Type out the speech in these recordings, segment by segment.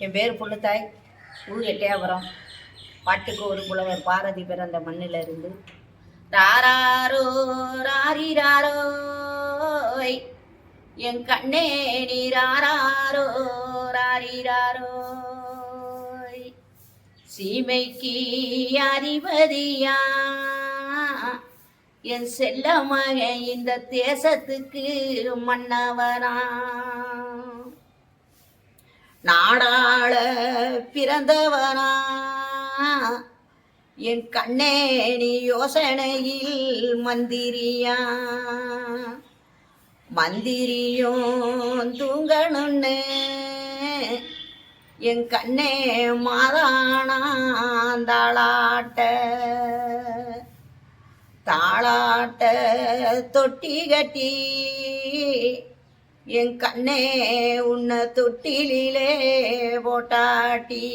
என் பேர் புள்ளத்தாய், ஊர் எட்டையாபுரம். பாட்டுக்கு ஒரு புலவர் பாரதி பிறந்த மண்ணில் இருந்து. ராராரோ ராரிராரோய் என் கண்ணே நீ ராராரோ ராரிராரோய். சீமைக்கு அதிபதியா என் செல்ல மகன் இந்த தேசத்துக்கு மன்னவனா. நாடாள பிறந்தவனா என் கண்ணே நீ யோசனையில் மந்திரியா. மந்திரியும் தூங்கணுன்னு என் கண்ணே மாதானாந்தாளாட்ட. தாளாட்ட தொட்டி கட்டி என் கண்ணே உன்னை தொட்டிலே போட்டாட்டி.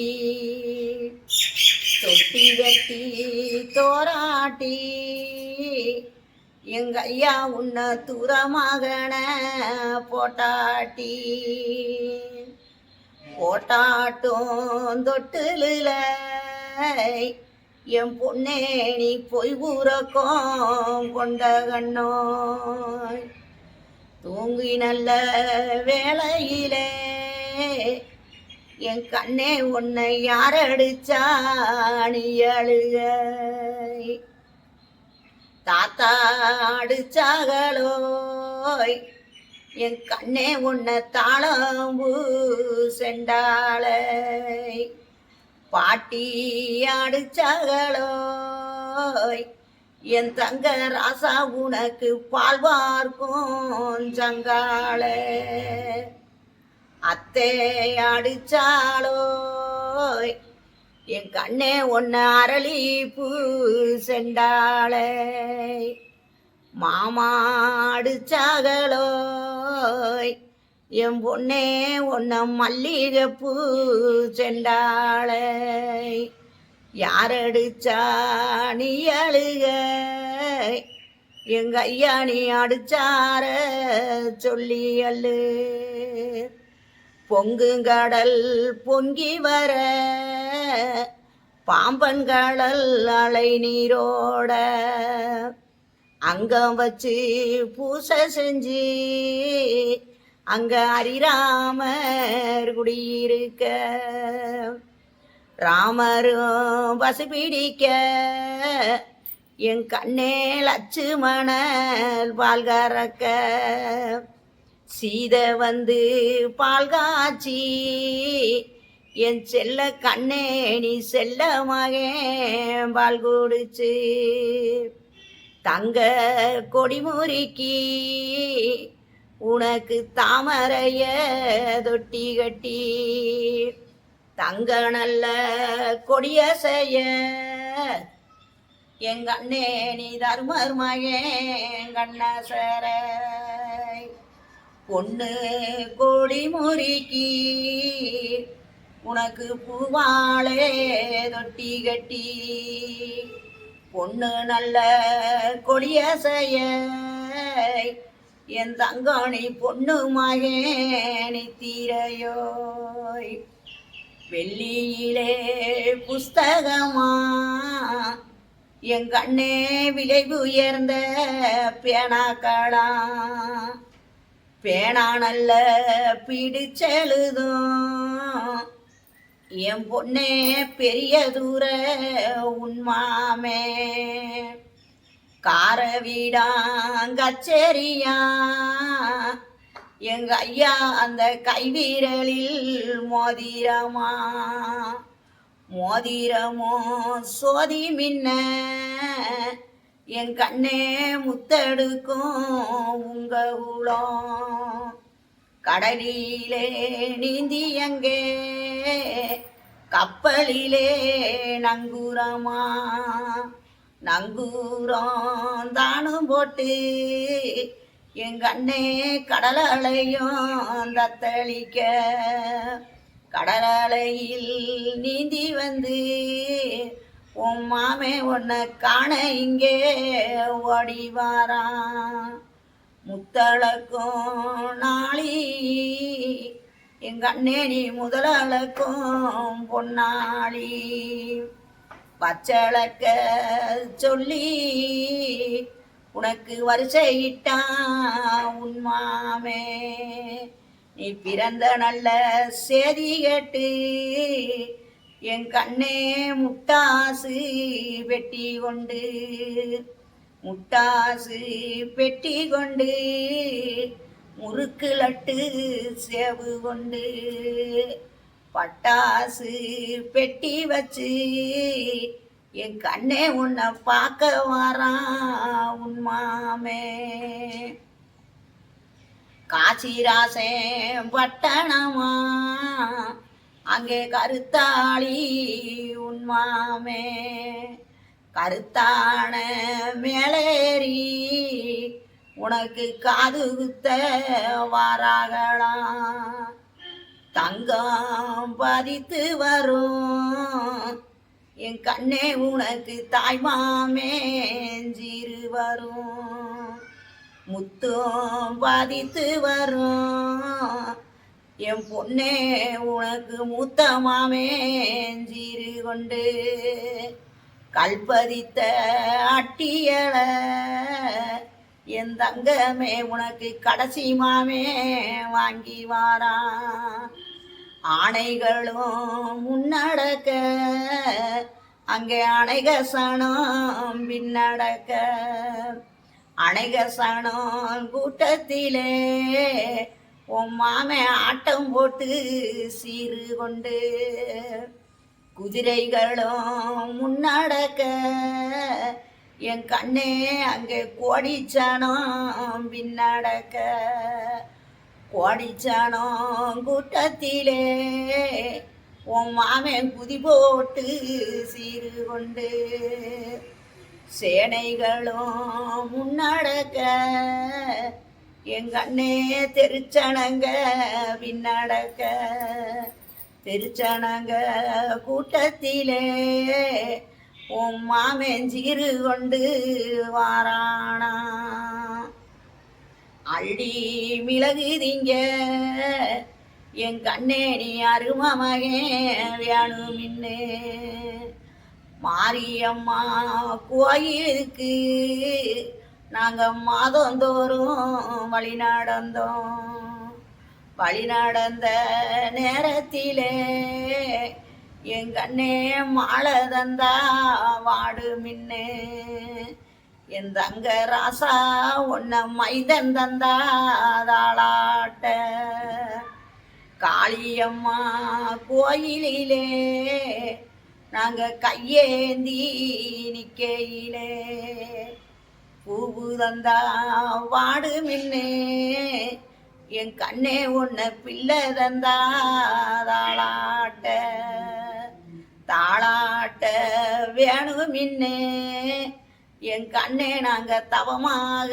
தொட்டி கட்டி தோராட்டி எங்க ஐயா உன்னை தூரமாகன போட்டாட்டி. போட்டாட்டும் தொட்டில என் பொண்ணே நீ பொய் ஊறக்கும் கொண்ட கண்ணோய். தூங்கி நல்ல வேளையிலே என் கண்ணே உன்னை யார் அடிச்சா நீ அழுக. தாத்தா அடிச்சாகளோய் என் கண்ணே உன்னை தாளம்பூ செண்டாளை. பாட்டி அடிச்சாகளோய் என் தங்க ராசா உனக்கு பால் பார்க்கும் சங்காளே. அத்தே அடிச்சாளோய் என் கண்ணே ஒன்னு அரளி பூ செண்டாளே. மாமா அடிச்சாகளோய் என் பொண்ணே ஒன்ன மல்லிகைப்பூ செண்டாளே. யார் அடிச்சா நீ அழுக எங்க ஐயா நீ அடிச்சார சொல்லி அள்ளு. பொங்குங்கடல் பொங்கி வர பாம்பன்கடல் அலை நீரோட அங்கம் வச்சு பூசை செஞ்சு அங்க ஹரிராமர் குடியிருக்க. ராமரும் பசு பிடிக்க என் கண்ணே லட்சுமணல் பால் கறக்க. சீதை வந்து பால் காய்ச்சி என் செல்ல கண்ணே நீ செல்ல மகன் பால் குடிச்சு. தங்க கொடிமுறிக்கி உனக்கு தாமரைய தொட்டி கட்டி. தங்க நல்ல கொடிய செய்ய என் கண்ணே நீ தர்மர் மகன் கண்ணசர. பொண்ணு கொடி முறிக்கி உனக்கு பூவாளே தொட்டி கட்டி. பொண்ணு நல்ல கொடிய செய்ய என் தங்காணி பொண்ணு மகனி தீரையோய். வெள்ளியிலே புஸ்தகமா என் கண்ணே விலை உயர்ந்த பேனாக்களா. பேனா நல்ல பிடிச்செழுதும் என் பொண்ணே பெரிய தூர உன்மாமே. கார வீடாங்கச்சேரியா எங்க ஐயா அந்த கைவீரலில் மோதிரமா. மோதிரமோ சோதி மின்ன என் கண்ணே முத்தெடுக்கும் உங்க உளம். கடலிலே நீந்தி எங்கே கப்பலிலே நங்கூரமா. நங்கூரம் தானும் போட்டு என் கண்ணே கடலையும் தத்தளிக்க. கடலையில் நீந்தி வந்து உன் மாமே உன்னை காண இங்கே ஓடி வாரான். முத்தளக்கும் நாளி எங்க அண்ணே நீ முதலக்கும் பொன்னாளி பச்சளக்க சொல்லி உனக்கு வரிசையிட்டான் உன்மாமே நீ பிறந்த நல்ல சேதி கேட்டு என் கண்ணே முட்டாசு பெட்டி கொண்டு முட்டாசு பெட்டி கொண்டு முறுக்கு லட்டு சேவு கொண்டு பட்டாசு பெட்டி வச்சு என் கண்ணே உன்னை பார்க்க வாரான் உன்மாமே காசிராசன் பட்டணமா அங்கே கருத்தாளி உன்மாமே கருத்தான மேலேறி உனக்கு காது குத்த வாராகலாம் தங்கம் பதித்து வரும் என் கண்ணே உனக்கு தாய்மாமே ஜீரு வரும் முத்தும் பதித்து வரும் என் பொண்ணே உனக்கு மூத்த மாமே ஜீரு கொண்டு கல்பதித்த அட்டியல என் தங்கமே உனக்கு கடைசி மாமே வாங்கி வாரான் ஆணைகளும் முன்னடக்க அங்கே அணைகசனம் பின்னடக்க அணைகசனம் கூட்டத்திலே உன் மாமே ஆட்டம் போட்டு சீரு கொண்டு குதிரைகளும் முன்னடக்க என் கண்ணே அங்கே கோடிச்சானம் பின்னடக்க கோடிச்சானம் கூட்டத்திலே உன் மாமன் குதி போட்டு சீரு கொண்டு சேனைகளும் முன்னடக்க என் கண்ணே தெரிச்சனங்க பின்னடக்க திருச்சனங்க கூட்டத்திலே உன் மாமன் சீரு கொண்டு வாரானா அள்ளி மிளகுதிங்க என் கண்ணே நீ அருமமகன் வேணுமின்னு மாரியம்மா கோயிலுக்கு நாங்கள் மாதந்தோறும் வழி நடந்த நேரத்திலே என் கண்ணே மாலை தந்தா வாடு மின்னு என் தங்க ராசா உன்னை மைதன் தந்தா தாளாட்ட காளியம்மா கோயிலிலே நாங்கள் கையேந்தி நிக்கையிலே பூவு தந்தா வாடு மின்னு என் கண்ணே உன்னை பிள்ளை தந்தா தாளாட்ட வேணுமின்னு என் கண்ணே நாங்கள் தவமாக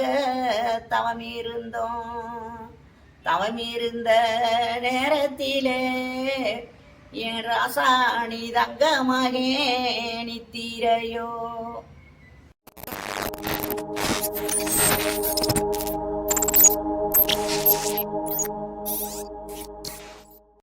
தவமிருந்த நேரத்திலே என் ராசாணி தங்கமகே நித்திரையோ